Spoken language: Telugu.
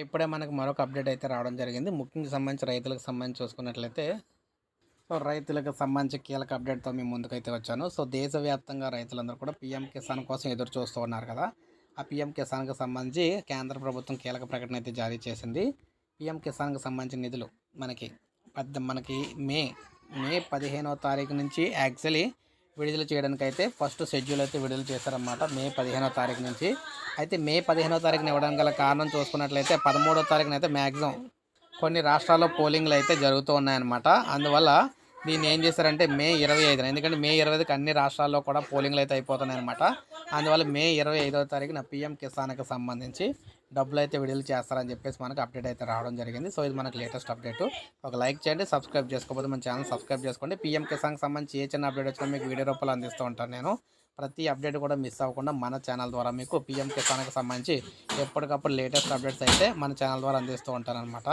ఇప్పుడే మనకు మరొక అప్డేట్ అయితే రావడం జరిగింది. ముఖ్యంగా సంబంధించి రైతులకు సంబంధించి చూసుకున్నట్లయితే రైతులకు సంబంధించి కీలక అప్డేట్‌తో మీ ముందుకైతే వచ్చాను. దేశవ్యాప్తంగా రైతులందరూ కూడా పీఎం కిసాన్ కోసం ఎదురు చూస్తూ ఉన్నారు కదా! ఆ పీఎం కిసాన్‌కి సంబంధించి కేంద్ర ప్రభుత్వం కీలక ప్రకటన అయితే జారీ చేసింది. పీఎం కిసాన్‌కి సంబంధించిన నిధులు మనకి మనకి మే 15వ తారీఖు నుంచి యాక్చువల్లీ విడుదల చేయడానికైతే ఫస్ట్ షెడ్యూల్ అయితే విడుదల చేశారన్నమాట. మే 15వ తారీఖు నుంచి. అయితే మే 15వ తారీఖున ఇవ్వడానికి గల కారణం చూసుకున్నట్లయితే 13వ తారీఖున అయితే మ్యాక్సిమం కొన్ని రాష్ట్రాల్లో పోలింగ్లు అయితే జరుగుతూ ఉన్నాయన్నమాట. అందువల్ల దీన్ని ఏం చేశారంటే మే 25న, ఎందుకంటే మే 25కి అన్ని రాష్ట్రాల్లో కూడా పోలింగ్లు అయితే అయిపోతున్నాయన్నమాట. అందువల్ల మే 25వ తారీఖున పీఎం కిసాన్కి సంబంధించి డబ్బులు అయితే విడుదల చేస్తారని చెప్పేసి మనకు అప్డేట్ అయితే రావడం జరిగింది. ఇది మనకు లేటెస్ట్ అప్డేట్. ఒక లైక్ చేయండి, సబ్స్క్రైబ్ చేసుకోకపోతే మన ఛానల్ సబ్స్క్రైబ్ చేసుకోండి. పీఎం కిసాన్కి సంబంధించి ఏ చిన్న అప్డేట్ వచ్చినా మీకు వీడియో రూపంలో అందిస్తూ ఉంటాను నేను. ప్రతి అప్డేట్ కూడా మిస్ అవ్వకుండా మన ఛానల్ ద్వారా మీకు పీఎం కిసాన్కి సంబంధించి ఎప్పటికప్పుడు లేటెస్ట్ అప్డేట్స్ అయితే మన ఛానల్ ద్వారా అందిస్తూ ఉంటానన్నమాట.